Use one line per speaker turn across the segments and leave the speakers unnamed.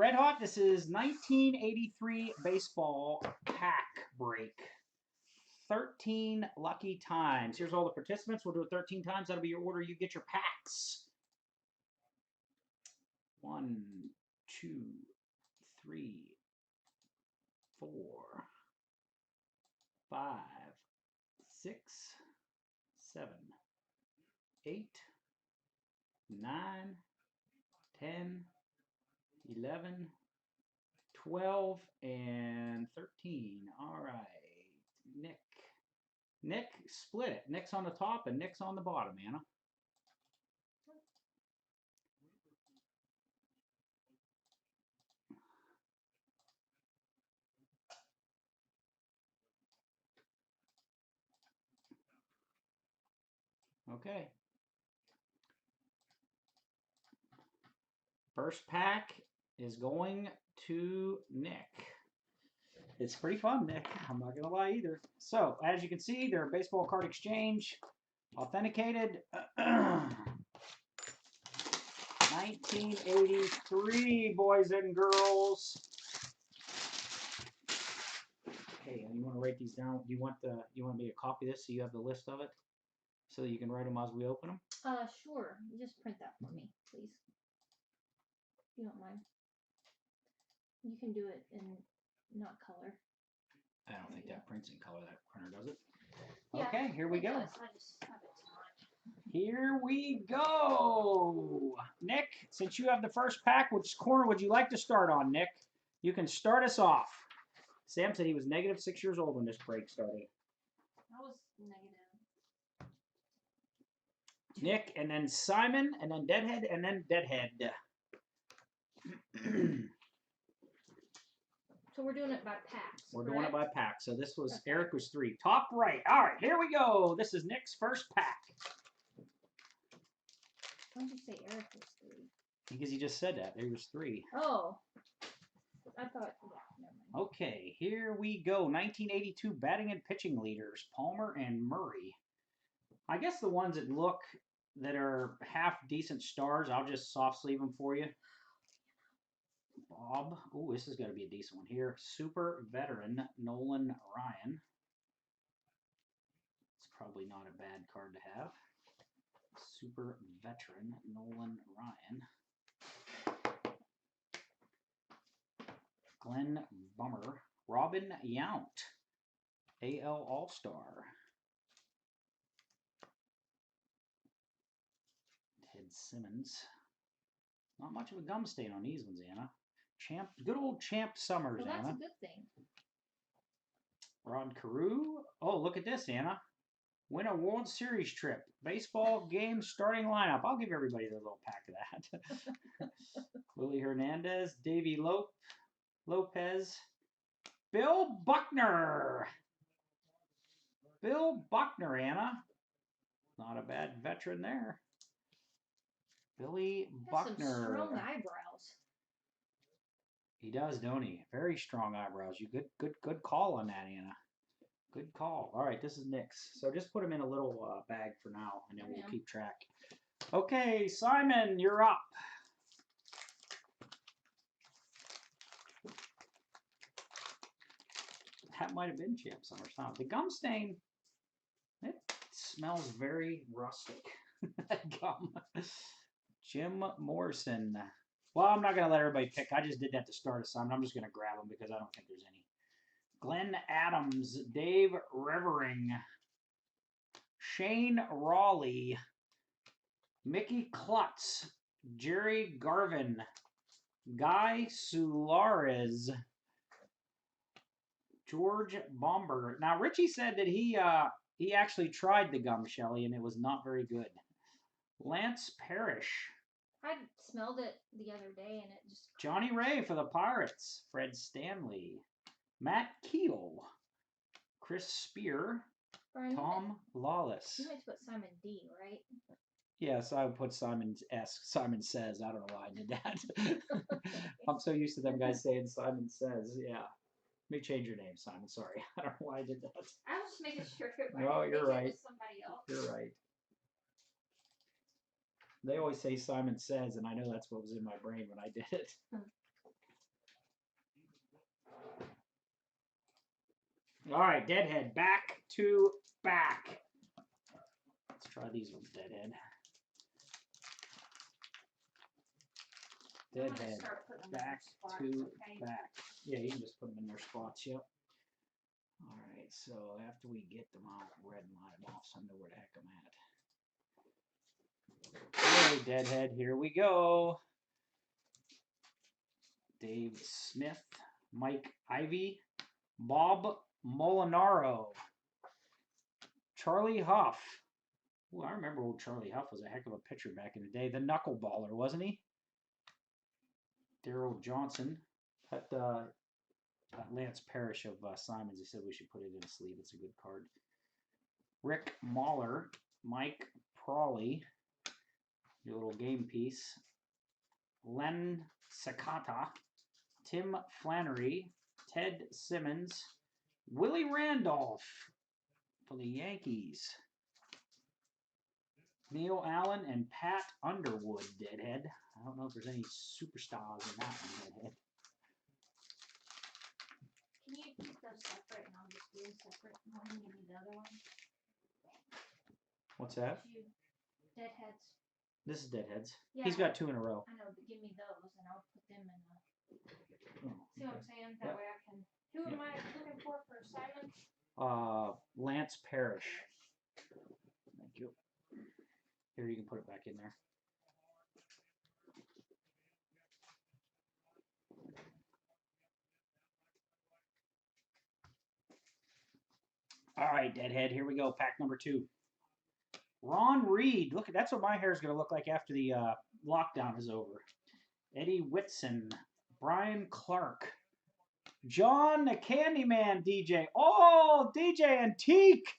Red Hot, this is 1983 baseball pack break. 13 lucky times. Here's all the participants. We'll do it 13 times. That'll be your order. You get your packs. 1, 2, 3, 4, 5, 6, 7, 8, 9, 10, 11, 12, and 13. All right. Nick, split it. Nick's on the top and Nick's on the bottom, Anna. Okay. First pack is going to Nick. It's pretty fun, Nick. I'm not going to lie either. So, as you can see, they're baseball card exchange. Authenticated. 1983, boys and girls. Hey, you want to write these down? Do you want me to copy this so you have the list of it? So that you can write them as we open them?
Sure. You just print that for me, please. If you don't mind. You can do it in not color.
I don't think that prints in color. That printer does it.
Yeah,
okay, here we go.
I just have it tonight.
Here we go. Nick, since you have the first pack, which corner would you like to start on, Nick? You can start us off. Sam said he was negative 6 years old when this break started.
I was negative.
Nick, and then Simon, and then Deadhead, and then Deadhead.
So we're doing it by packs.
We're
correct?
doing it by pack. So this was, okay. Eric was 3. Top right. All right, here we go. This is Nick's first pack.
Why did you say Eric was 3?
Because he just said that. He was 3.
Oh. I thought, yeah, never mind.
Okay, here we go. 1982 batting and pitching leaders, Palmer and Murray. I guess the ones that are half decent stars, I'll just soft sleeve them for you. Bob. Oh, this is going to be a decent one here. Super veteran, Nolan Ryan. It's probably not a bad card to have. Super veteran, Nolan Ryan. Glenn Bummer. Robin Yount. AL All-Star. Ted Simmons. Not much of a gum stain on these ones, Anna. Good old Champ Summers,
well, that's
Anna.
a good thing.
Rod Carew. Oh, look at this, Anna. Win a World Series trip. Baseball game starting lineup. I'll give everybody their little pack of that. Willie Hernandez. Davey Lopez. Bill Buckner. Bill Buckner, Anna. Not a bad veteran there. Billy Buckner.
Some strong eyebrows.
He does, don't he? Very strong eyebrows. You good call on that, Anna. Good call. All right, this is Nick's. So just put them in a little bag for now, and then we'll keep track. Okay, Simon, you're up. That might have been Champ Summers, huh? The gum stain, it smells very rustic. Gum. Jim Morrison. Well, I'm not going to let everybody pick. I just did that to start us, Simon. I'm just going to grab them because I don't think there's any. Glenn Adams, Dave Revering, Shane Raleigh, Mickey Klutz, Jerry Garvin, Guy Suarez, George Bomber. Now, Richie said that he actually tried the gum, Shelley, and it was not very good. Lance Parrish.
I smelled it the other day, and it just...
Johnny Ray for the Pirates. Fred Stanley. Matt Keel. Chris Spear.
Brian,
Tom Lawless.
You meant to put Simon D, right?
Yes, I would put Simon S. Simon Says. I don't know why I did that. I'm so used to them guys saying Simon Says. Yeah. Let me change your name, Simon. Sorry. I don't know why I did that.
I was just making sure.
No, you're right.
It was somebody else.
You're right. They always say Simon Says, and I know that's what was in my brain when I did it. All right, Deadhead, back to back. Let's try these ones, Deadhead. Deadhead, back to back. Yeah, you can just put them in their spots, yep. All right, so after we get them out, red and line them off so I know where the heck I'm at. Okay, Deadhead, here we go. Dave Smith, Mike Ivy, Bob Molinaro, Charlie Huff. Ooh, I remember old Charlie Huff was a heck of a pitcher back in the day. The knuckleballer, wasn't he? Daryl Johnson. Lance Parrish of Simons. He said we should put it in a sleeve. It's a good card. Rick Mahler, Mike Prawley. Your little game piece. Len Sakata, Tim Flannery, Ted Simmons, Willie Randolph for the Yankees. Neil Allen and Pat Underwood, Deadhead. I don't know if there's any superstars in that one, Deadhead.
Can you keep those separate and I'll just do them separate? One, give me the other one.
What's that?
Deadheads.
This is Deadheads.
Yeah,
he's got 2 in a row.
I know, but give me those and I'll put them in the...
Oh,
see what I'm saying? That way I can... Who am I looking for Simon?
Lance Parrish. Thank you. Here, you can put it back in there. All right, Deadhead, here we go. Pack number 2. Ron Reed. Look, that's what my hair is going to look like after the lockdown is over. Eddie Whitson. Brian Clark. John the Candyman DJ. Oh, DJ Antique.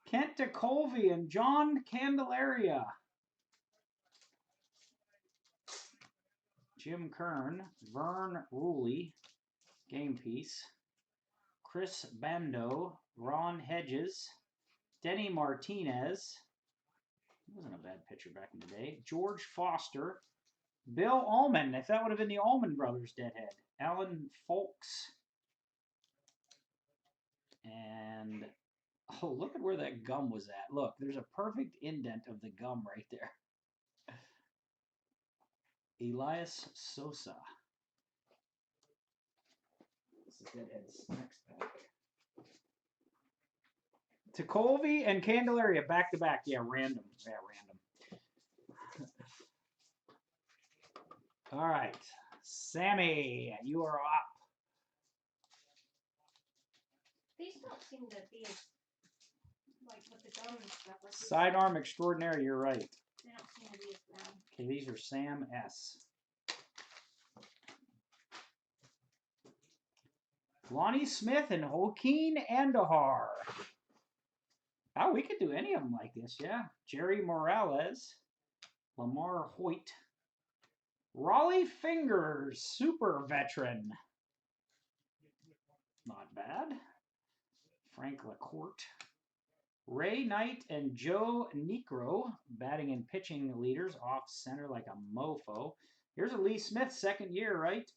Kent DeColvey and John Candelaria. Jim Kern. Vern Rooley. Game piece. Chris Bando. Ron Hedges. Denny Martinez. He wasn't a bad pitcher back in the day. George Foster. Bill Ullman, if that would have been the Ullman brothers, Deadhead. Alan Folks. And, oh, look at where that gum was at. Look, there's a perfect indent of the gum right there. Elias Sosa. This is Deadhead's next pack. Tecolvi and Candelaria back to back. Yeah, random. Yeah, random. All right. Sammy, you are up.
These don't seem to be as, like, with the gum and stuff. Like
Sidearm extraordinary, you're right.
They don't seem to be as bad.
Okay, these are Sam S. Lonnie Smith and Joaquin Andahar. Oh, we could do any of them like this, yeah. Jerry Morales, Lamar Hoyt, Raleigh Fingers, super veteran. Not bad. Frank LaCourte, Ray Knight and Joe Necro, batting and pitching leaders off center like a mofo. Here's a Lee Smith, second year, right?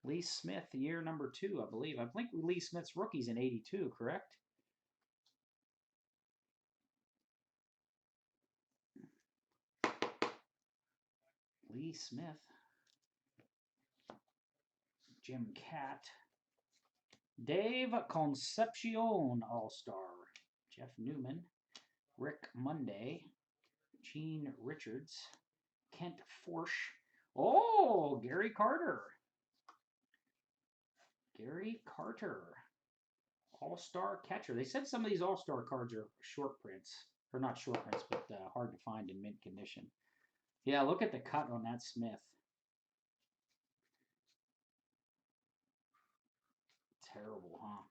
Lee Smith, year number 2, I believe. I think Lee Smith's rookie's in 82, correct? Lee Smith. Jim Catt. Dave Concepcion, All-Star. Jeff Newman. Rick Monday. Gene Richards. Kent Forsch. Oh, Gary Carter. Gary Carter. All-Star catcher. They said some of these All-Star cards are short prints. Or not short prints, but hard to find in mint condition. Yeah, look at the cut on that Smith. Terrible, huh?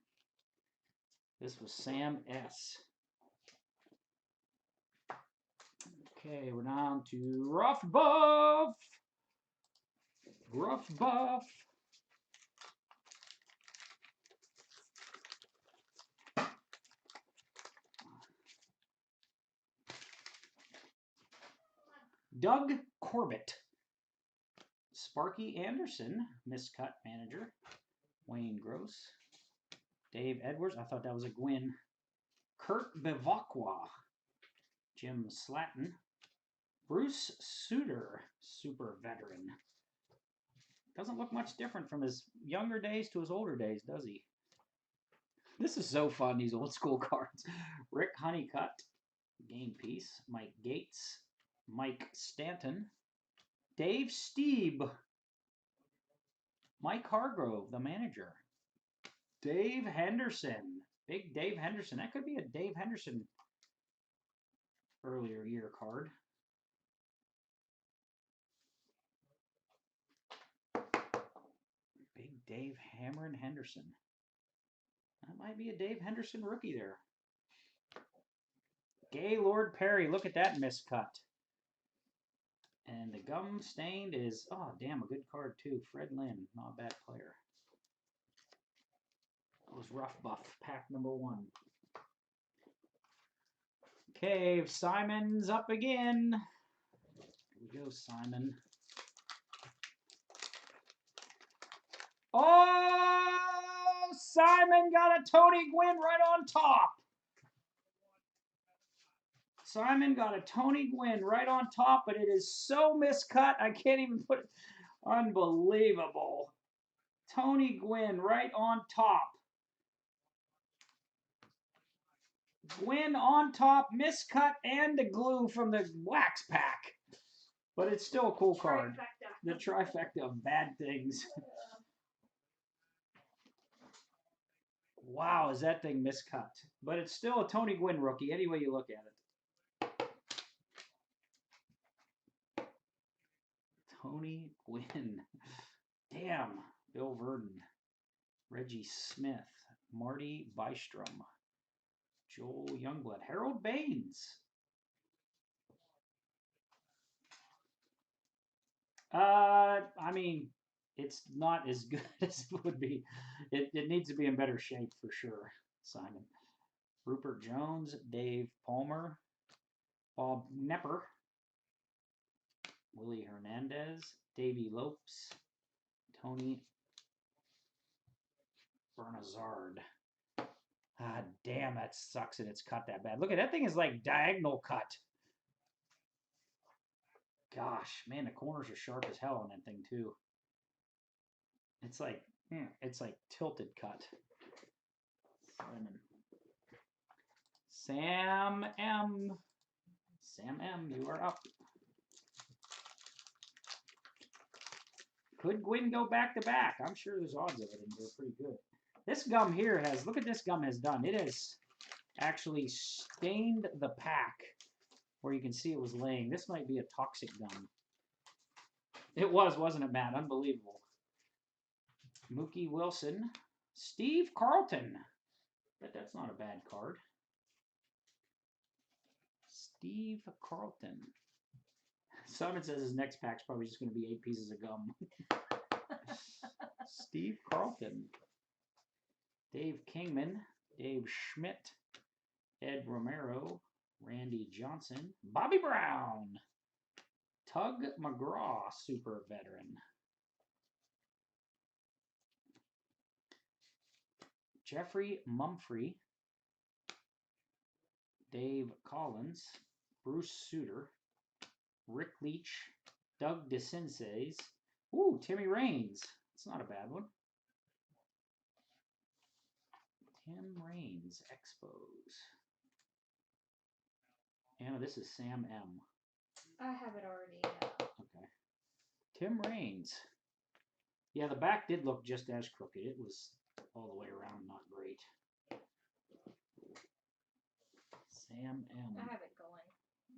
This was Sam S. Okay, we're down to Rough Buff. Rough Buff. Doug Corbett. Sparky Anderson, miscut manager. Wayne Gross. Dave Edwards. I thought that was a Gwyn. Kurt Bevacqua. Jim Slatton. Bruce Suter, super veteran. Doesn't look much different from his younger days to his older days, does he? This is so fun, these old school cards. Rick Honeycutt, game piece. Mike Gates, Mike Stanton, Dave Steeb, Mike Hargrove, the manager, Dave Henderson, big Dave Henderson. That could be a Dave Henderson earlier year card. Big Dave Hammerin Henderson. That might be a Dave Henderson rookie there. Gaylord Perry. Look at that miscut. And the gum stained is, oh, damn, a good card, too. Fred Lynn. Not a bad player. That was Rough Buff. Pack number 1. Okay, Simon's up again. Here we go, Simon. Oh, Simon got a Tony Gwynn right on top. Simon got a Tony Gwynn right on top, but it is so miscut, I can't even put it. Unbelievable. Tony Gwynn right on top. Gwynn on top, miscut, and the glue from the wax pack. But it's still a cool card. The trifecta of bad things. Wow, is that thing miscut. But it's still a Tony Gwynn rookie, any way you look at it. Tony Gwynn. Damn. Bill Verdon. Reggie Smith. Marty Bystrom. Joel Youngblood. Harold Baines. I mean, it's not as good as it would be. It needs to be in better shape for sure, Simon. Rupert Jones, Dave Palmer, Bob Nepper, Willie Hernandez, Davey Lopes, Tony Bernazard. Ah, damn, that sucks and it's cut that bad. Look at that thing is like diagonal cut. Gosh, man, the corners are sharp as hell on that thing too. It's like tilted cut. Simon. Sam M. Sam M, you are up. Could Gwynn go back to back? I'm sure there's odds of it, and they're pretty good. This gum here has, look at this gum has done. It has actually stained the pack where you can see it was laying. This might be a toxic gum. It was, wasn't it, Matt? Unbelievable. Mookie Wilson. Steve Carlton. But that's not a bad card. Steve Carlton. Simon says his next pack's probably just going to be 8 pieces of gum. Steve Carlton. Dave Kingman. Dave Schmidt. Ed Romero. Randy Johnson. Bobby Brown. Tug McGraw, super veteran. Jeffrey Mumphrey. Dave Collins. Bruce Suter. Rick Leach. Doug DeCinces. Ooh, Timmy Raines. That's not a bad one. Tim Raines, Expos. Anna, this is Sam M.
I have it already. Yeah.
Okay. Tim Raines. Yeah, the back did look just as crooked. It was all the way around not great. Sam M.
I have it going.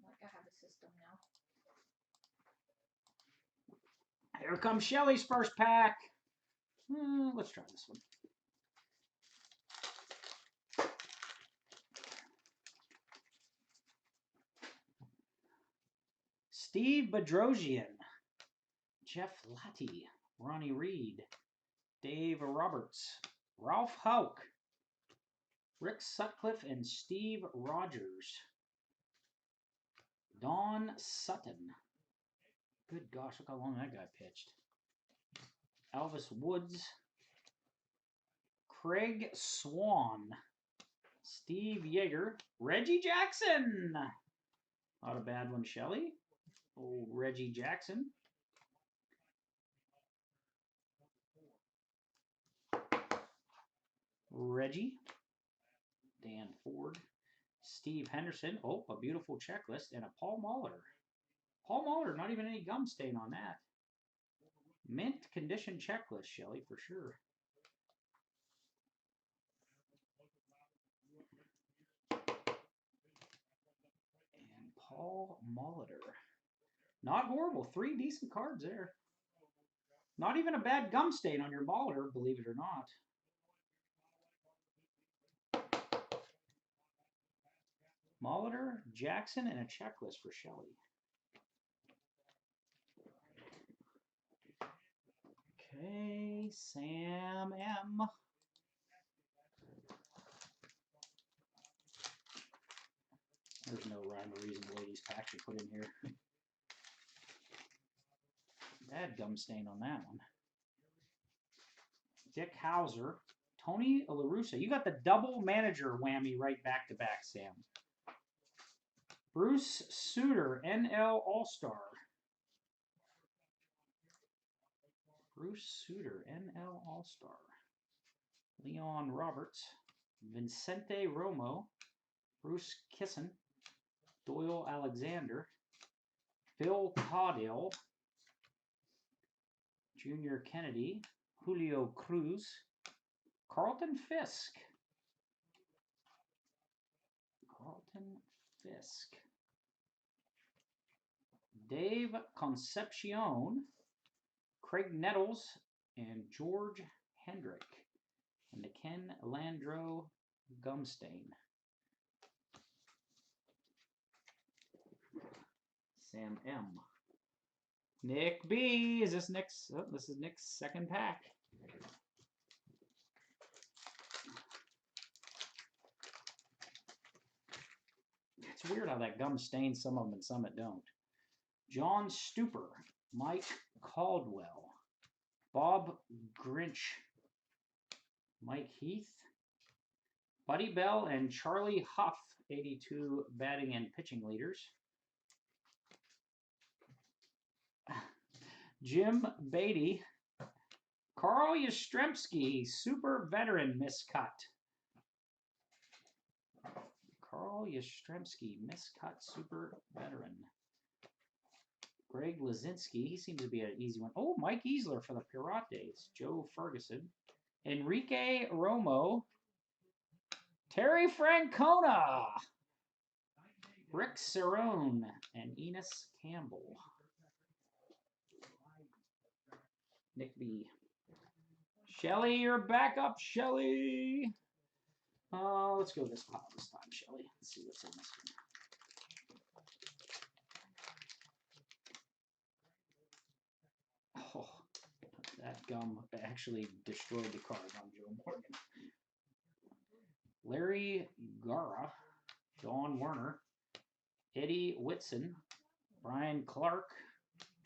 Like I have a system now.
Here comes Shelly's first pack. Let's try this one. Steve Bedrosian, Jeff Latty, Ronnie Reed, Dave Roberts, Ralph Houck, Rick Sutcliffe, and Steve Rogers. Don Sutton. Good gosh, look how long that guy pitched. Elvis Woods, Craig Swan. Steve Yeager. Reggie Jackson. Not a bad one, Shelley. Oh, Reggie Jackson. Reggie. Dan Ford. Steve Henderson. Oh, a beautiful checklist. And a Paul Molitor. Paul Molitor, not even any gum stain on that. Mint condition checklist, Shelley, for sure. And Paul Molitor. Not horrible. 3 decent cards there. Not even a bad gum stain on your Molitor, believe it or not. Molitor, Jackson, and a checklist for Shelley. Okay, Sam M. There's no rhyme or reason the way these packs are put in here. Bad gum stain on that one. Dick Hauser. Tony La Russa. You got the double manager whammy right back to back, Sam. Bruce Sutter, NL All-Star. Bruce Sutter, NL All-Star. Leon Roberts. Vincente Romo. Bruce Kisson. Doyle Alexander. Phil Caudill. Junior Kennedy. Julio Cruz. Carlton Fisk. Carlton Fisk. Dave Concepcion. Craig Nettles. And George Hendrick. And the Ken Landreau Gumstain. Sam M. Nick B. Is this Nick's? Oh, this is Nick's second pack. It's weird how that gum stains some of them and some it don't. John Stupor. Mike Caldwell. Bob Grinch. Mike Heath. Buddy Bell and Charlie Huff. 82 batting and pitching leaders. Jim Beatty. Carl Yastrzemski, super veteran miscut. Carl Yastrzemski, miscut super veteran. Greg Lazinski, he seems to be an easy one. Oh, Mike Easler for the Pirates. Joe Ferguson. Enrique Romo. Terry Francona. Rick Cerrone and Enos Campbell. Nick B. Shelley, you're back up, Shelley. Let's go this pile this time, Shelley. Let's see what's in this one. Oh, that gum actually destroyed the card on Joe Morgan. Larry Gara, Dawn Werner, Eddie Whitson, Brian Clark,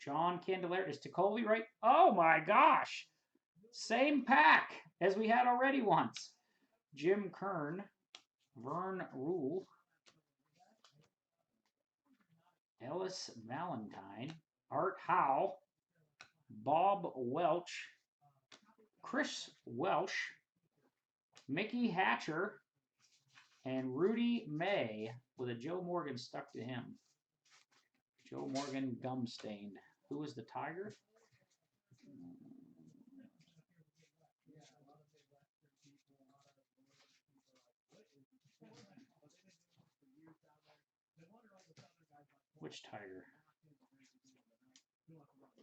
John Candelaire. Is Tecoli right? Oh my gosh! Same pack as we had already once. Jim Kern, Vern Rule, Ellis Valentine, Art Howe, Bob Welch, Chris Welsh, Mickey Hatcher, and Rudy May with a Joe Morgan stuck to him. Joe Morgan gum stained. Who was the Tiger? Which Tiger?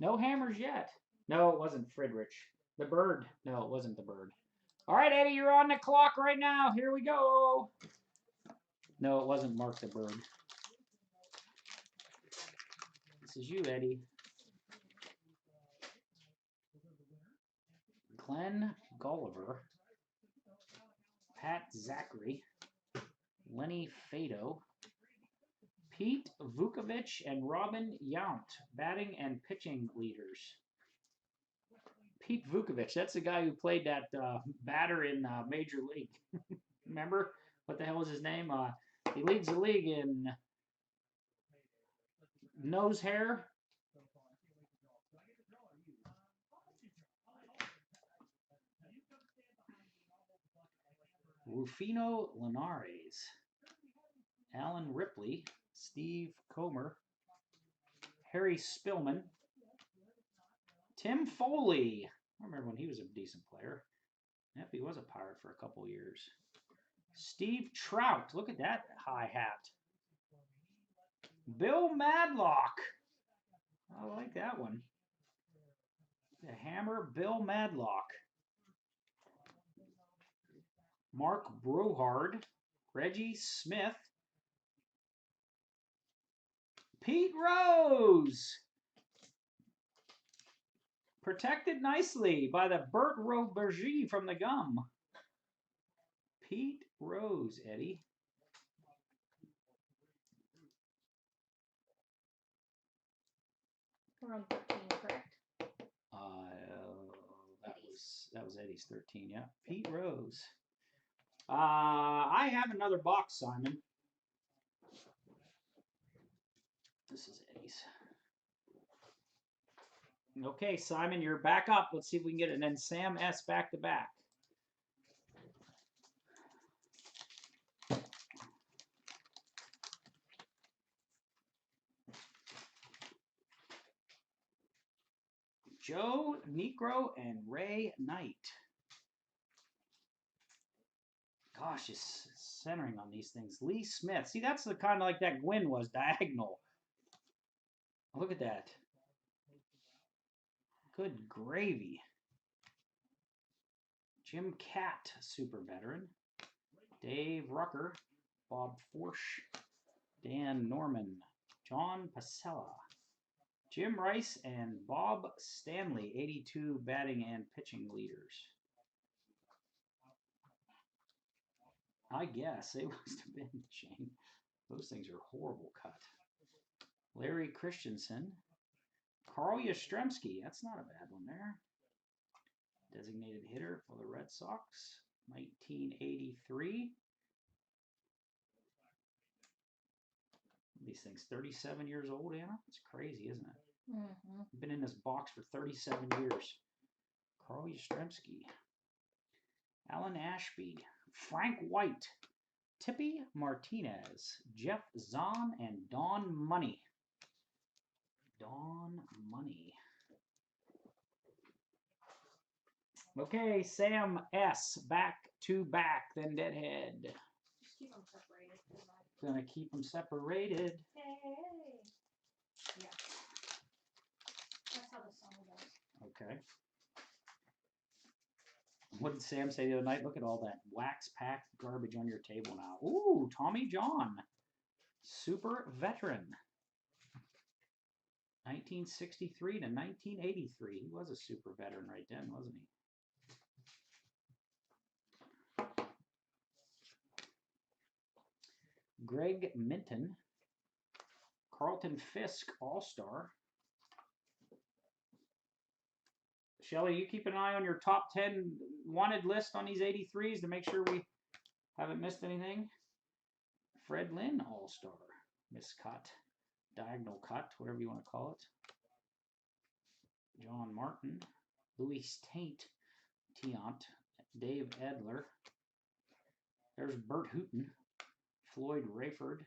No hammers yet. No, it wasn't Friedrich. The Bird. No, it wasn't the Bird. All right, Eddie, you're on the clock right now. Here we go. No, it wasn't Mark the Bird. This is you, Eddie. Glenn Gulliver. Pat Zachary. Lenny Fado. Pete Vukovich and Robin Yount, batting and pitching leaders. Pete Vukovich. That's the guy who played that batter in Major League. Remember? What the hell was his name? He leads the league in nose hair. Rufino Linares, Alan Ripley, Steve Comer, Harry Spillman, Tim Foley. I remember when he was a decent player. Yep, he was a Pirate for a couple years. Steve Trout. Look at that high hat. Bill Madlock. I like that one. The Hammer, Bill Madlock. Mark Brohard, Reggie Smith, Pete Rose. Protected nicely by the Bert Roberge from the gum. Pete Rose, Eddie.
We're on 13, correct?
That was Eddie's 13, yeah. Pete Rose. I have another box, Simon. This is Eddie's. Okay, Simon, you're back up. Let's see if we can get it. And then Sam S. back to back. Joe Negro and Ray Knight. Gosh, it's centering on these things. Lee Smith. See, that's the kind of like that Gwyn was, diagonal. Look at that. Good gravy. Jim Catt, super veteran. Dave Rucker. Bob Forsch. Dan Norman. John Pasella. Jim Rice and Bob Stanley, 82 batting and pitching leaders. I guess they must have been, Shane. Those things are horrible cut. Larry Christensen. Carl Yastrzemski. That's not a bad one there. Designated hitter for the Red Sox. 1983. These things 37 years old, Anna? It's crazy, isn't it?
Mm-hmm.
Been in this box for 37 years. Carl Yastrzemski. Alan Ashby. Frank White. Tippy Martinez. Jeff Zahn and Don Money. Don Money. Okay, Sam S. Back to back, then Deadhead.
Just keep them separated.
Gonna keep them separated.
Hey. Yeah. That's how the song goes.
Okay. What did Sam say the other night? Look at all that wax packed garbage on your table now. Ooh, Tommy John. Super veteran. 1963 to 1983. He was a super veteran right then, wasn't he? Greg Minton. Carlton Fisk, All-Star. Shelly, you keep an eye on your top 10 wanted list on these 83s to make sure we haven't missed anything. Fred Lynn, All-Star. Miscut. Diagonal cut, whatever you want to call it. John Martin. Louis Taint. Dave Edler. There's Bert Hooton. Floyd Rayford.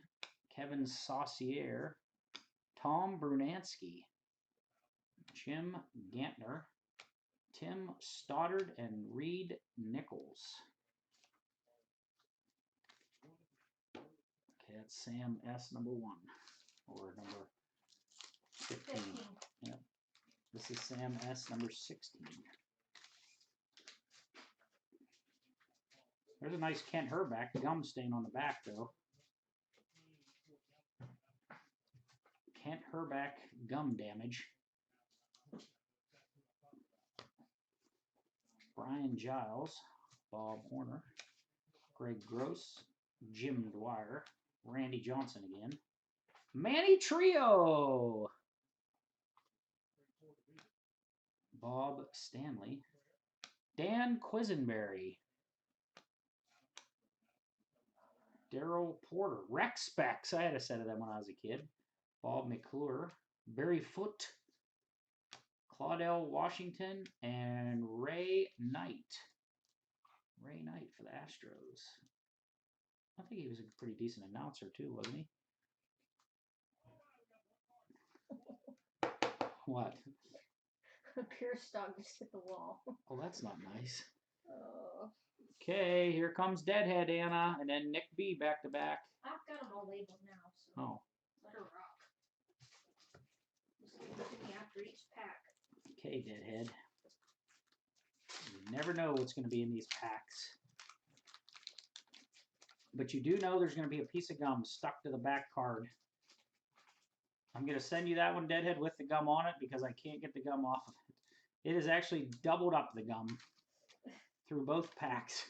Kevin Saucier. Tom Brunansky. Jim Gantner. Tim Stoddard and Reed Nichols. Okay, that's Sam S. number 1. Or number 15. Yep. This is Sam S. number 16. There's a nice Kent Herback gum stain on the back, though. Kent Herback gum damage. Brian Giles, Bob Horner, Greg Gross, Jim Dwyer, Randy Johnson again. Manny Trio. Bob Stanley. Dan Quisenberry. Daryl Porter. Rex Specs. I had a set of them when I was a kid. Bob McClure. Barry Foote. Claudel Washington. And Ray Knight. Ray Knight for the Astros. I think he was a pretty decent announcer too, wasn't he? What?
Pierce dog just hit the wall.
Oh, that's not nice.
Oh.
Okay, here comes Deadhead Anna, and then Nick B back to back.
I've got them all labeled now, so
Oh.
let her rock. Just give them to me after each pack.
Okay, Deadhead. You never know what's going to be in these packs. But you do know there's going to be a piece of gum stuck to the back card. I'm going to send you that one, Deadhead, with the gum on it because I can't get the gum off of it. It has actually doubled up the gum through both packs.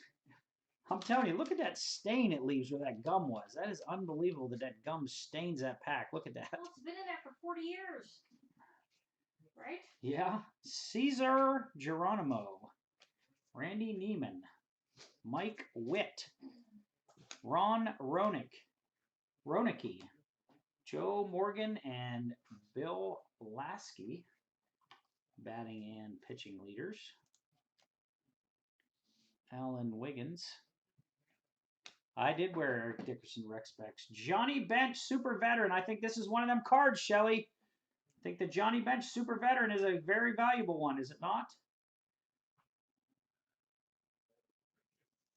I'm telling you, look at that stain it leaves where that gum was. That is unbelievable that that gum stains that pack. Look at that.
Well, it's been in there for 40 years. Right?
Yeah. Cesar Geronimo. Randy Neiman. Mike Witt. Ron Ronicky. Joe Morgan and Bill Lasky, batting and pitching leaders. Alan Wiggins. I did wear Eric Dickerson Rec Specs. Johnny Bench Super Veteran. I think this is one of them cards, Shelly. I think the Johnny Bench Super Veteran is a very valuable one, is it not?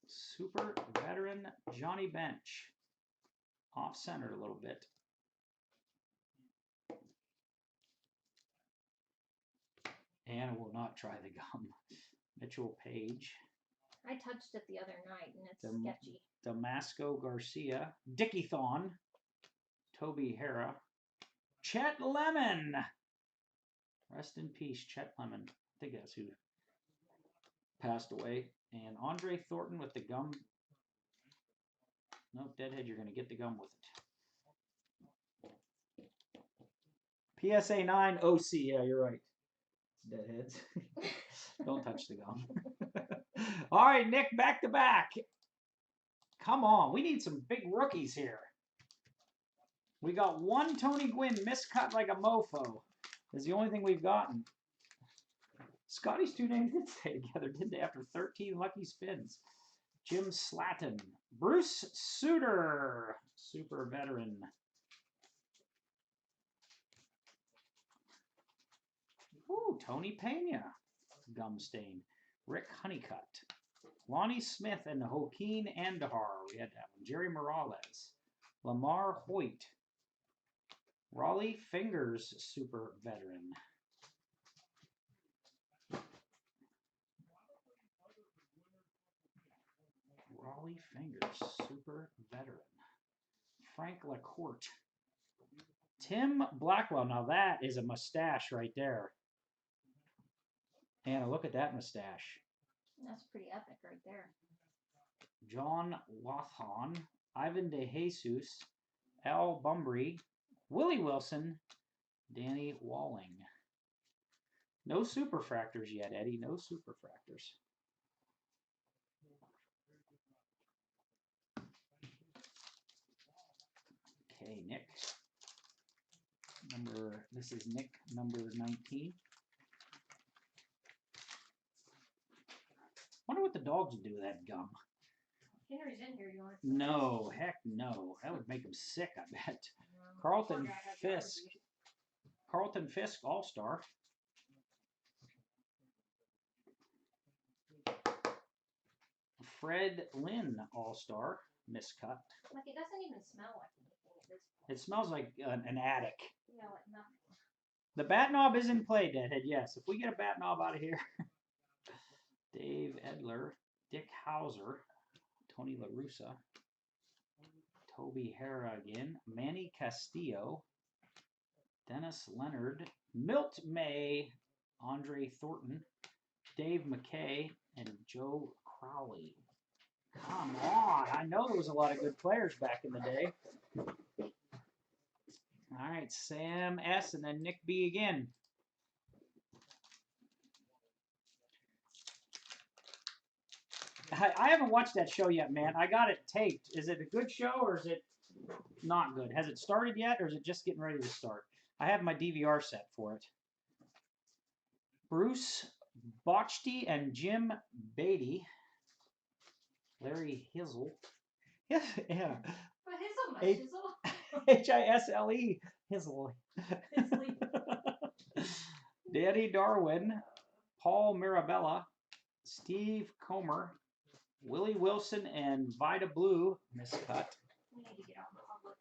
Super Veteran Johnny Bench. Off center a little bit. Anna will not try the gum. Mitchell Page.
I touched it the other night and it's sketchy.
Damasco Garcia. Dickie-thon. Toby Hara. Chet Lemon. Rest in peace, Chet Lemon. I think that's who passed away. And Andre Thornton with the gum. Nope, Deadhead, you're going to get the gum with it. PSA 9 OC. Yeah, you're right. Deadheads. Don't touch the gum. All right, Nick, back to back. Come on. We need some big rookies here. We got one Tony Gwynn miscut like a mofo. Is the only thing we've gotten. Scotty's two names did stay together, didn't they, after 13 lucky spins? Jim Slatton. Bruce Suter. Super veteran. Ooh, Tony Pena, gum stain. Rick Honeycutt. Lonnie Smith and Joaquin Andahar. We had that one. Jerry Morales. Lamar Hoyt. Raleigh Fingers, super veteran. Raleigh Fingers, super veteran. Frank LaCourte. Tim Blackwell. Now that is a mustache right there. Anna, look at that mustache.
That's pretty epic right there.
John Lothon, Ivan De Jesus, Al Bumbry, Willie Wilson, Danny Walling. No superfractors yet, Eddie. No superfractors. Okay, Nick. This is Nick, number 19. Wonder what the dogs would do with that gum.
Henry's in here. You want to?
No, heck no. That would make him sick, I bet. Carlton Fisk. Carlton Fisk, All-Star. Fred Lynn, All-Star, miscut.
Like, it doesn't even smell like anything at this point.
It smells like an attic.
Yeah, like nothing.
The bat knob is in play, Deadhead, yes. If we get a bat knob out of here. Dave Edler, Dick Hauser, Tony La Russa, Toby Hara again, Manny Castillo, Dennis Leonard, Milt May, Andre Thornton, Dave McKay, and Joe Crowley. Come on. I know there was a lot of good players back in the day. All right, Sam S. and then Nick B. again. I haven't watched that show yet, man. I got it taped. Is it a good show or is it not good? Has it started yet or is it just getting ready to start? I have my DVR set for it. Bruce Botchty and Jim Beatty. Larry Hizzle. Yeah.
But Hizzle.
Hisle. Hizzle. Danny Darwin. Paul Mirabella. Steve Comer. Willie Wilson and Vida Blue. Miscut.
We need to get out in public.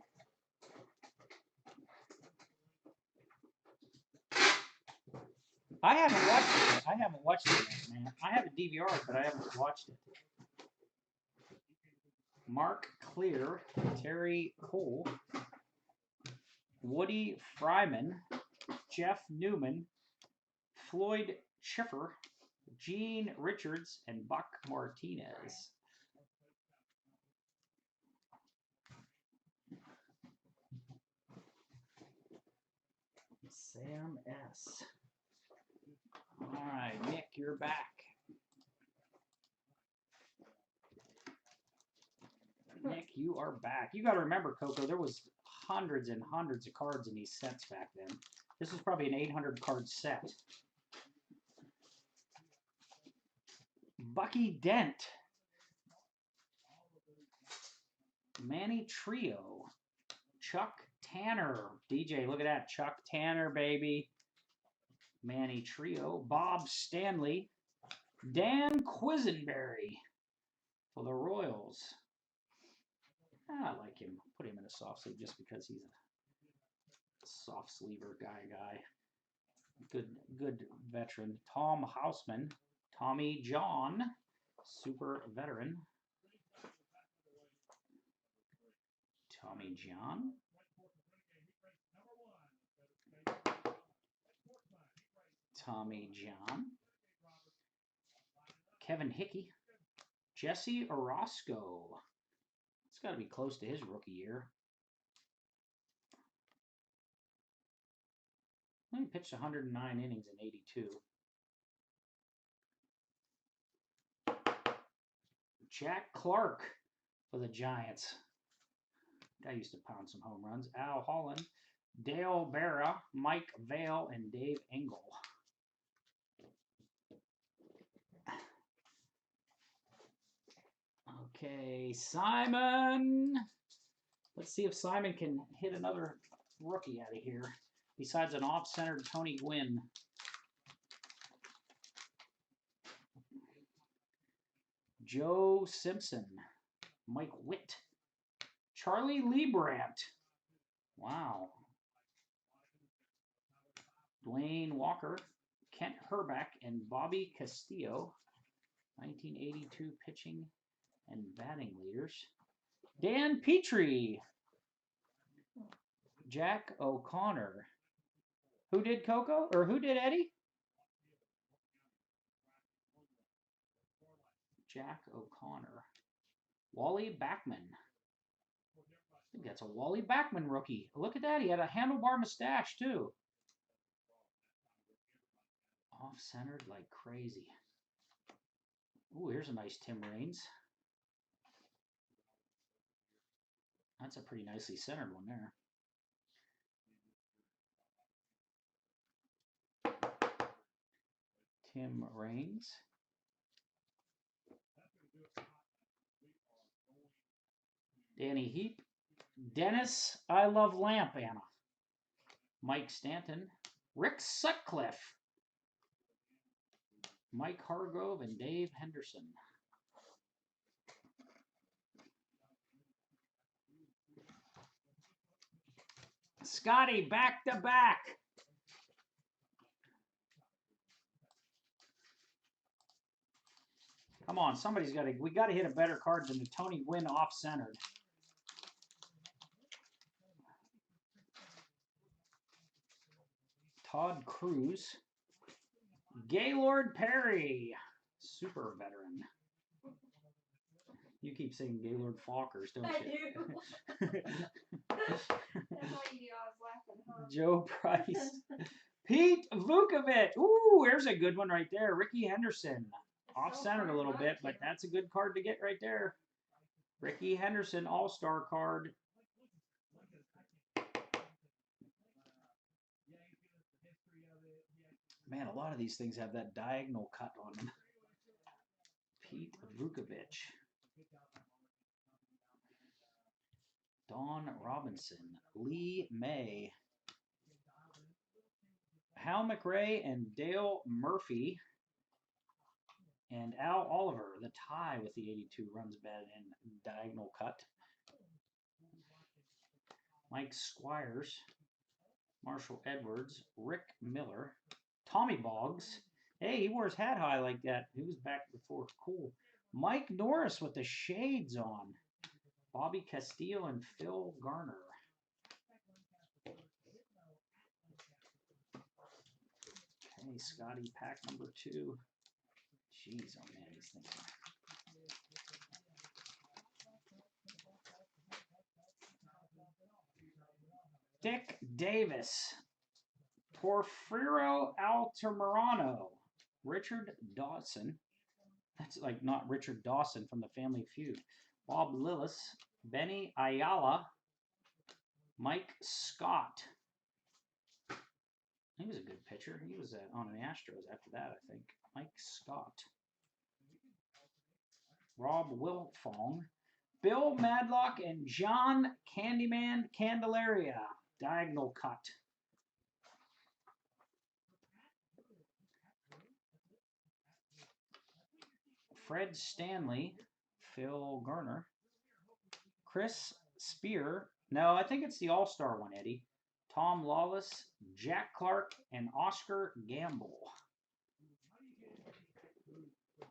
I haven't watched it yet. I haven't watched it yet, man. I have a DVR, but I haven't watched it. Mark Clear, Terry Cole, Woody Fryman, Jeff Newman, Floyd Schiffer, Gene Richards, and Buck Martinez. Sam S. All right, Nick, you're back. Nick, you are back. You got to remember, Coco, there was hundreds and hundreds of cards in these sets back then. This was probably an 800 card set. Bucky Dent. Manny Trio. Chuck Tanner. DJ, look at that. Chuck Tanner, baby. Manny Trio. Bob Stanley. Dan Quisenberry for the Royals. I like him. Put him in a soft sleeve just because he's a soft sleever guy. Good veteran. Tom Hausman. Tommy John. Super veteran. Tommy John. Tommy John. Kevin Hickey. Jesse Orozco. It's got to be close to his rookie year. He pitched 109 innings in 82. Jack Clark for the Giants. Guy used to pound some home runs. Al Holland, Dale Berra, Mike Vale, and Dave Engel. Okay, Simon. Let's see if Simon can hit another rookie out of here, besides an off-centered Tony Gwynn. Joe Simpson, Mike Witt, Charlie Liebrandt. Wow. Dwayne Walker, Kent Herbeck, and Bobby Castillo. 1982 pitching and batting leaders. Dan Petrie. Jack O'Connor. Who did Coco? Or who did Eddie? Jack O'Connor. Wally Backman. I think that's a Wally Backman rookie. Look at that. He had a handlebar mustache, too. Off-centered like crazy. Ooh, here's a nice Tim Raines. That's a pretty nicely centered one there. Tim Raines. Danny Heap. Dennis, I Love Lamp, Anna. Mike Stanton. Rick Sutcliffe. Mike Hargrove and Dave Henderson. Scotty, back to back. Come on, somebody's got to. We got to hit a better card than the Tony Gwynn off-centered. Todd Cruz. Gaylord Perry, super veteran. You keep saying Gaylord Fockers, don't you?
I do. That's why you always laughing, huh?
Joe Price. Pete Vukovic. Ooh, there's a good one right there. Ricky Henderson. Off-centered a little bit, but that's a good card to get right there. Ricky Henderson, All-Star card. Man, a lot of these things have that diagonal cut on them. Pete Vukovic. Don Robinson. Lee May. Hal McRae and Dale Murphy. And Al Oliver, the tie with the 82, runs bad in diagonal cut. Mike Squires. Marshall Edwards. Rick Miller. Tommy Boggs. Hey, he wore his hat high like that. He was back before. Cool. Mike Norris with the shades on. Bobby Castillo and Phil Garner. Okay, Scotty, pack number 2. Jeez, oh man, these things are... Dick Davis. Porfirio Altamirano. Richard Dawson. That's like not Richard Dawson from the Family Feud. Bob Lillis. Benny Ayala. Mike Scott. He was a good pitcher. He was on the Astros after that, I think. Mike Scott. Rob Wilfong. Bill Madlock and John Candyman Candelaria. Diagonal cut. Fred Stanley. Phil Garner. Chris Spear. No, I think it's the All-Star one, Eddie. Tom Lawless, Jack Clark, and Oscar Gamble.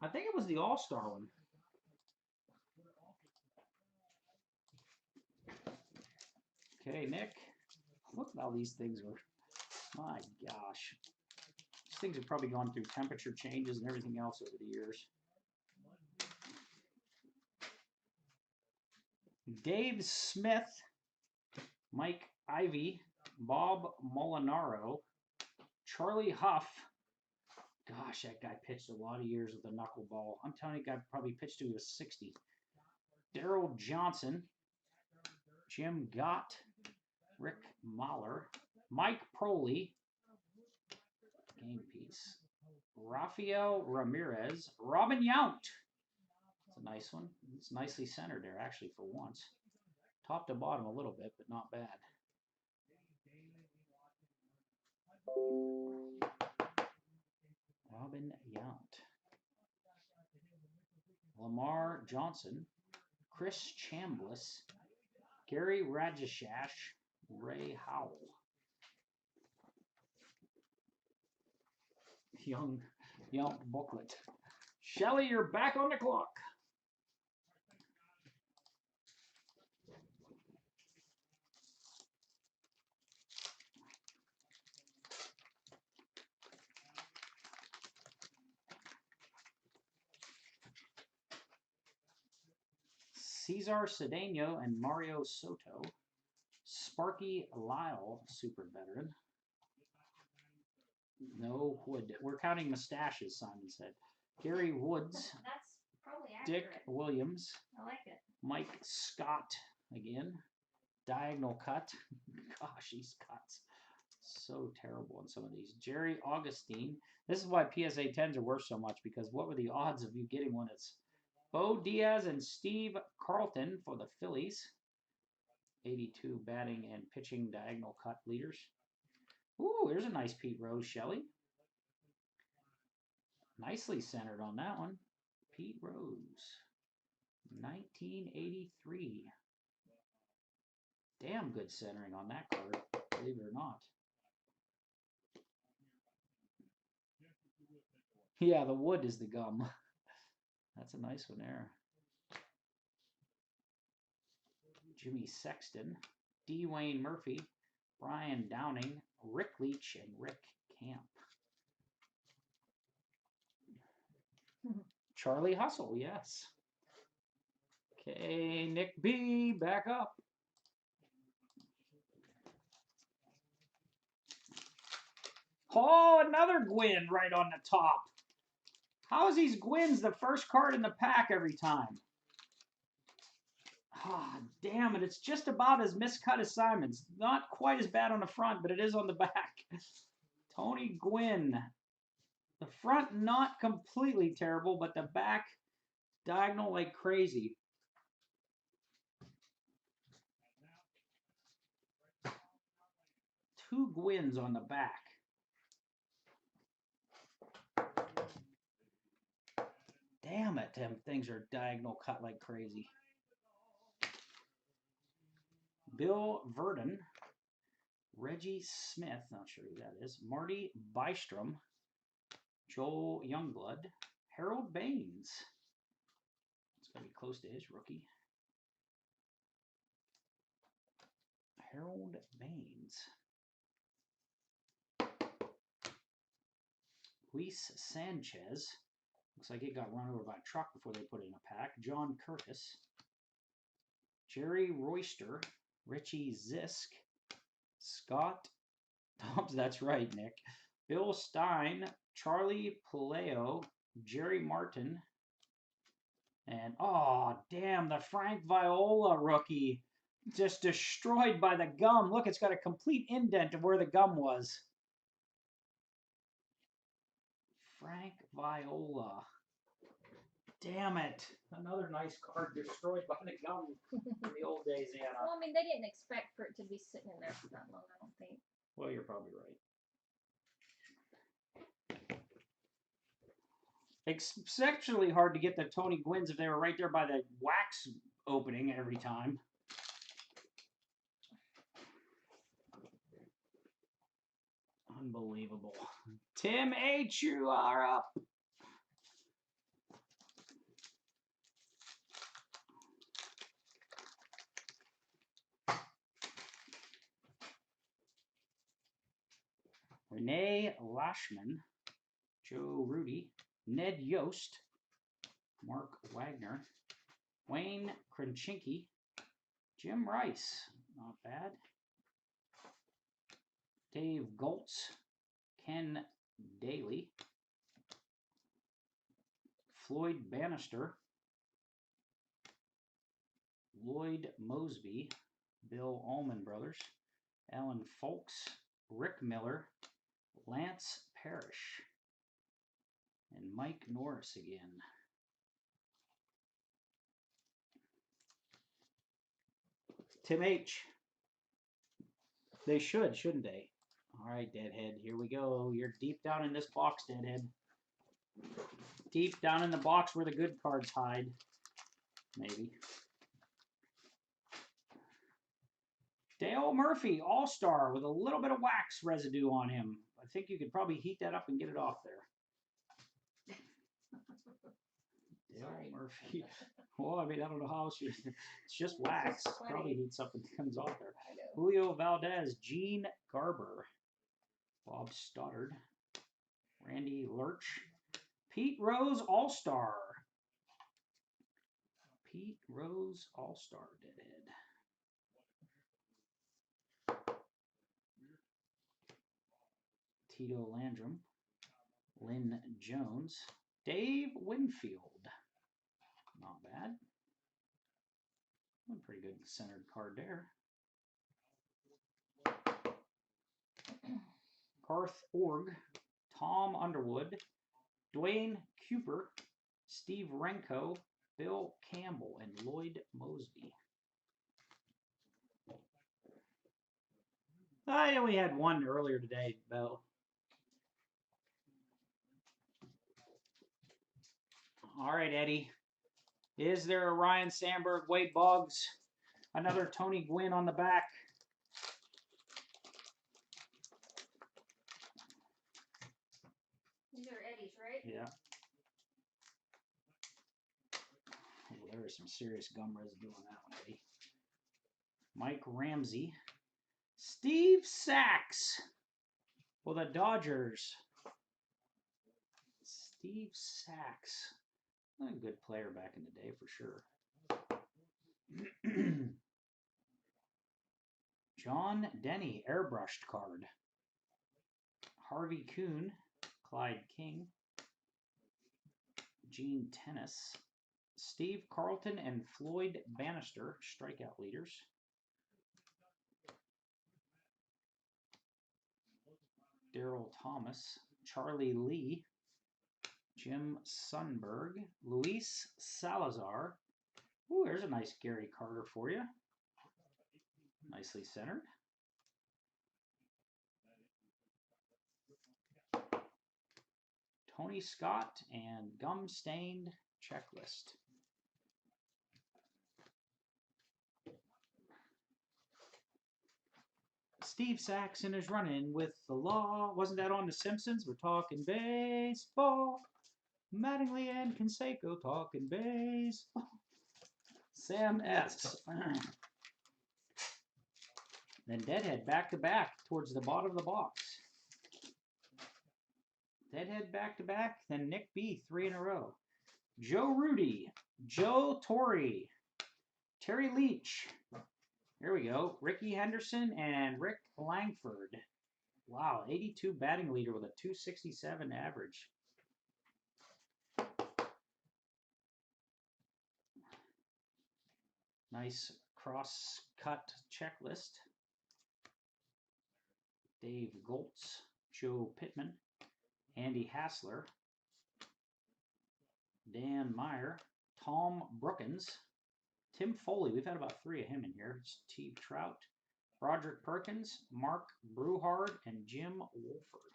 I think it was the All-Star one. Okay, Nick. Look at how these things are. My gosh. These things have probably gone through temperature changes and everything else over the years. Dave Smith, Mike Ivy, Bob Molinaro, Charlie Huff. Gosh, that guy pitched a lot of years with a knuckleball. I'm telling you, guy probably pitched to he was 60. Daryl Johnson, Jim Gott, Rick Mahler, Mike Proley, game piece, Rafael Ramirez, Robin Yount. It's a nice one. It's nicely centered there, actually, for once. Top to bottom a little bit, but not bad. Robin Yount. Lamar Johnson, Chris Chambliss, Gary Rajashash, Ray Howell. Young booklet. Shelly, you're back on the clock. Cesar Cedeno and Mario Soto. Sparky Lyle, super veteran. No Wood. We're counting mustaches, Simon said. Gary Woods.
That's probably accurate.
Dick Williams.
I like it.
Mike Scott again. Diagonal cut. Gosh, these cuts. So terrible on some of these. Jerry Augustine. This is why PSA 10s are worth so much, because what were the odds of you getting one? It's Bo Diaz and Steve Carlton for the Phillies. 82 batting and pitching diagonal cut leaders. Ooh, here's a nice Pete Rose, Shelley. Nicely centered on that one. Pete Rose. 1983. Damn good centering on that card, believe it or not. Yeah, the wood is the gum. That's a nice one there. Jimmy Sexton, D. Wayne Murphy, Brian Downing, Rick Leach, and Rick Camp. Charlie Hustle, yes. Okay, Nick B, back up. Oh, another Gwyn right on the top. How is these Gwyn's the first card in the pack every time? Ah, damn it. It's just about as miscut as Simon's. Not quite as bad on the front, but it is on the back. Tony Gwynn. The front not completely terrible, but the back diagonal like crazy. Two Gwyn's on the back. Damn it, them things are diagonal cut like crazy. Bill Verdon. Reggie Smith, not sure who that is. Marty Bystrom. Joel Youngblood. Harold Baines. It's going to be close to his rookie. Harold Baines. Luis Sanchez. Looks like it got run over by a truck before they put it in a pack. John Curtis. Jerry Royster. Richie Zisk. Scott Thompson. That's right, Nick. Bill Stein. Charlie Paleo. Jerry Martin. And, oh, damn, the Frank Viola rookie. Just destroyed by the gum. Look, it's got a complete indent of where the gum was. Frank Viola. Damn it. Another nice card destroyed by the gum in the old days, Anna.
Well, I mean, they didn't expect for it to be sitting in there for that long, I don't think.
Well, you're probably right. Exceptionally hard to get the Tony Gwynns if they were right there by the WaX opening every time. Unbelievable. Tim H., you are up. Renee Lashman, Joe Rudy, Ned Yost, Mark Wagner, Wayne Kronchinski, Jim Rice, not bad. Dave Goltz, Ken Daly, Floyd Bannister, Lloyd Mosby, Bill Allman Brothers, Alan Folks, Rick Miller, Lance Parrish, and Mike Norris again. Tim H. They should, shouldn't they? All right, Deadhead, here we go. You're deep down in this box, Deadhead. Deep down in the box where the good cards hide. Maybe. Dale Murphy, All-Star, with a little bit of wax residue on him. I think you could probably heat that up and get it off there. Dale Murphy. Well, I mean, I don't know how else you... It's just wax. Probably heats up and comes off there. Julio Valdez, Gene Garber, Bob Stoddard, Randy Lurch, Pete Rose, All-Star. Pete Rose, All-Star, Deadhead. Tito Landrum, Lynn Jones, Dave Winfield. Not bad. A pretty good centered card there. Garth Org, Tom Underwood, Dwayne Cooper, Steve Renko, Bill Campbell, and Lloyd Mosby. I only had one earlier today, Bill. All right, Eddie. Is there a Ryan Sandberg, Wade Boggs, another Tony Gwynn on the back?
These are Eddie's, right?
Yeah. Oh, there is some serious gum residue on that one, Eddie. Mike Ramsey. Steve Sachs for the Dodgers. Steve Sachs. A good player back in the day for sure. John Denny, airbrushed card. Harvey Kuhn, Clyde King, Gene Tennis. Steve Carlton and Floyd Bannister, strikeout leaders. Darryl Thomas, Charlie Lee, Jim Sundberg, Luis Salazar. Ooh, there's a nice Gary Carter for you. Nicely centered. Tony Scott and Gum Stained Checklist. Steve Saxon is running with the law. Wasn't that on The Simpsons? We're talking baseball. Mattingly and Canseco talking baseball. Sam S. Then Deadhead back to back towards the bottom of the box. Deadhead back to back. Then Nick B. 3 in a row. Joe Rudy. Joe Torre. Terry Leach. Here we go. Ricky Henderson and Rick Langford. Wow, 82 batting leader with a 267 average. Nice cross-cut checklist. Dave Goltz, Joe Pittman, Andy Hassler, Dan Meyer, Tom Brookins, Tim Foley. We've had about 3 of him in here. Steve Trout, Roderick Perkins, Mark Bruhard, and Jim Wolford.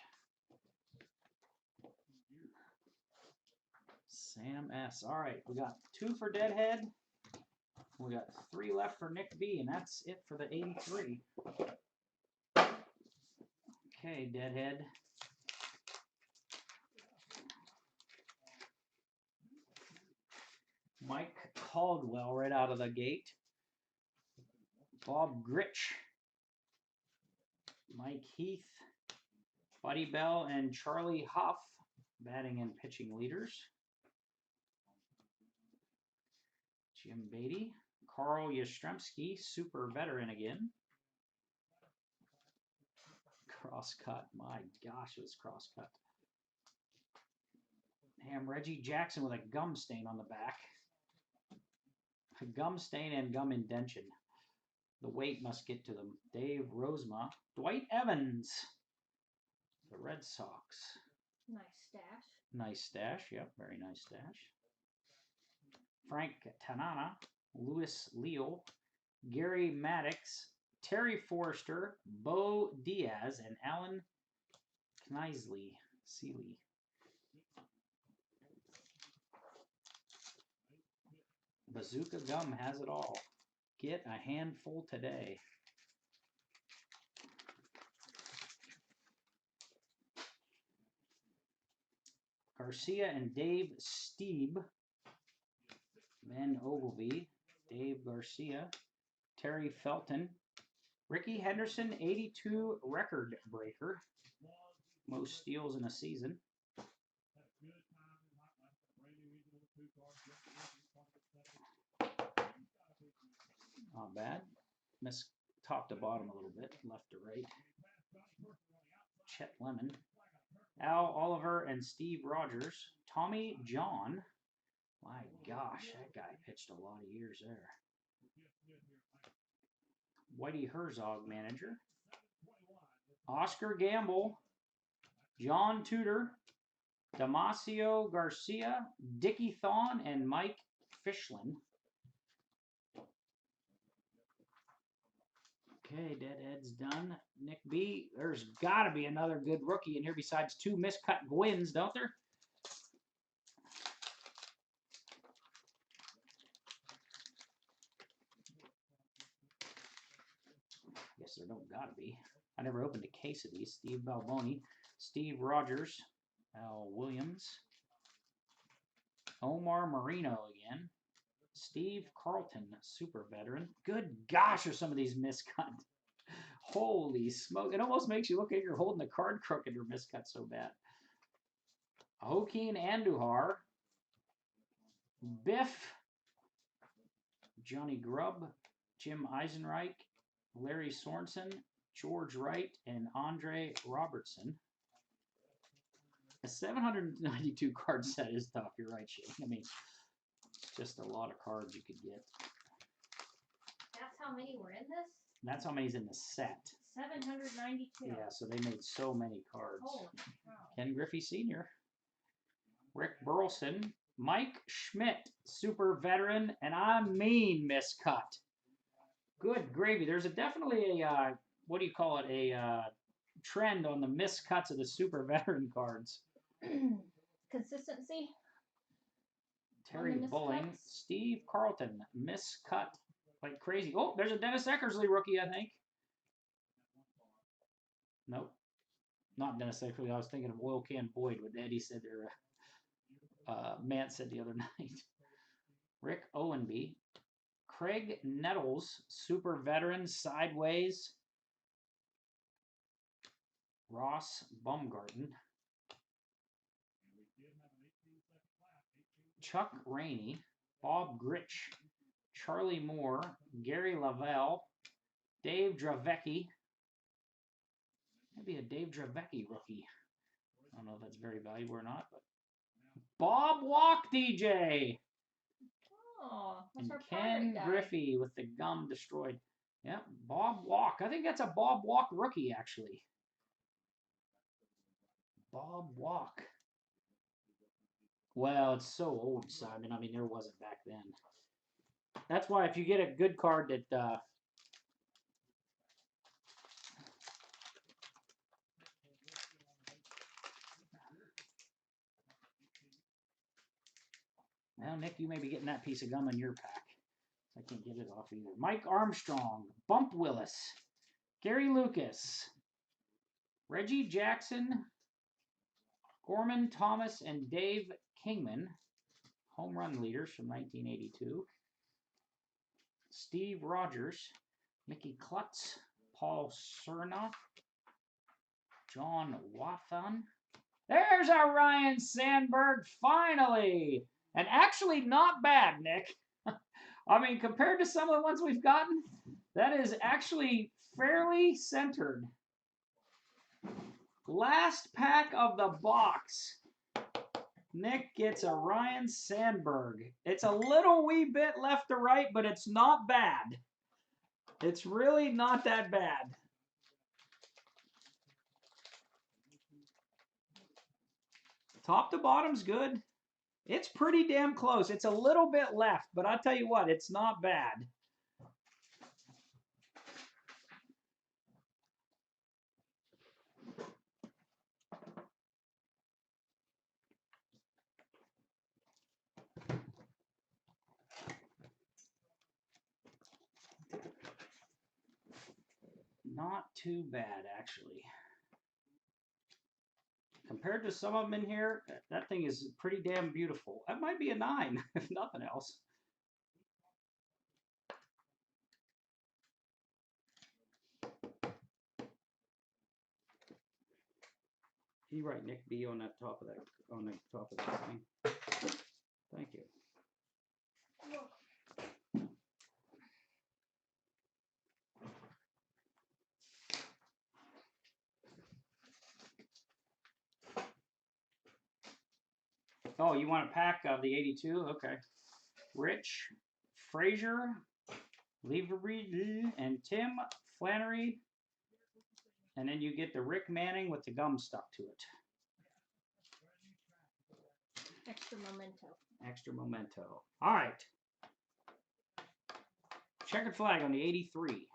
Sam S. All right, we got 2 for Deadhead. We got 3 left for Nick B, and that's it for the 83. Okay, Deadhead. Mike Caldwell right out of the gate. Bob Gritch. Mike Heath. Buddy Bell and Charlie Huff, batting and pitching leaders. Jim Beatty. Carl Yastrzemski, super veteran again. Crosscut. My gosh, it was crosscut. Damn, Reggie Jackson with a gum stain on the back. A gum stain and gum indention. The weight must get to them. Dave Rosema. Dwight Evans. The Red Sox.
Nice stash.
Nice stash. Yep, very nice stash. Frank Tanana. Louis Leo. Gary Maddox. Terry Forrester. Bo Diaz. And Alan Knisley. Seeley. Bazooka Gum has it all. Get a handful today. Garcia and Dave Steeb. Ben Ogilvy. Dave Garcia. Terry Felton. Ricky Henderson, 82 record breaker. Most steals in a season. Not bad. Missed top to bottom a little bit, left to right. Chet Lemon. Al Oliver and Steve Rogers. Tommy John. My gosh, that guy pitched a lot of years there. Whitey Herzog, manager. Oscar Gamble. John Tudor. Damasio Garcia. Dickie Thon, and Mike Fishlin. Okay, Deadhead's done. Nick B. There's got to be another good rookie in here besides 2 miscut Gwynns, don't there? Guess there don't got to be. I never opened a case of these. Steve Balboni, Steve Rogers, Al Williams, Omar Marino again, Steve Carlton, super veteran. Good gosh, are some of these miscut. Holy smoke. It almost makes you look like you're holding the card crooked or miscut so bad. Joaquin Andujar. Biff. Johnny Grubb. Jim Eisenreich. Larry Sorensen. George Wright. And Andre Robertson. A 792 card set is tough. You're right, Shane. I mean, it's just a lot of cards you could get.
That's how many were in this?
That's how many's in the set.
792.
Yeah, so they made so many cards.
Holy cow.
Ken Griffey Sr., Rick Burleson, Mike Schmidt, super veteran, and I mean miscut. Good gravy. There's definitely a, what do you call it, a trend on the miscuts of the super veteran cards.
Consistency.
Terry Bulling, Steve Carlton, miscut like crazy. Oh, there's a Dennis Eckersley rookie, I think. Nope. Not Dennis Eckersley. I was thinking of Oil Can Boyd, what Eddie said there. Matt said the other night. Rick Owenby. Craig Nettles, super veteran, sideways. Ross Baumgarten. Chuck Rainey. Bob Gritch. Charlie Moore. Gary Lavelle. Dave Dravecki. Maybe a Dave Dravecki rookie. I don't know if that's very valuable or not, but Bob Walk DJ.
Oh,
And
that's
Ken
guy.
Griffey with the gum destroyed. Yep, Bob Walk. I think that's a Bob Walk rookie, actually. Bob Walk. Well, it's so old, Simon. I mean, there wasn't back then. That's why if you get a good card that well, Nick, you may be getting that piece of gum in your pack. I can't get it off either. Mike Armstrong, Bump Willis, Gary Lucas, Reggie Jackson, Gorman Thomas, and Dave Kingman, home run leaders from 1982. Steve Rogers, Mickey Klutz, Paul Cerna, John Wathan. There's our Ryan Sandberg, finally! And actually not bad, Nick. I mean, compared to some of the ones we've gotten, that is actually fairly centered. Last pack of the box. Nick gets a Ryan Sandberg. It's a little wee bit left to right, but it's not bad. It's really not that bad. Top to bottom's good. It's pretty damn close. It's a little bit left, but I'll tell you what, it's not bad. Not too bad, actually. Compared to some of them in here, that thing is pretty damn beautiful. That might be a 9, if nothing else. You write Nick B on that top of that thing. Thank you. Oh, you want a pack of the 82? Okay. Rich, Frazier, Levery, and Tim Flannery. And then you get the Rick Manning with the gum stuck to it.
Extra memento.
Extra memento. All right. Checkered flag on the 83.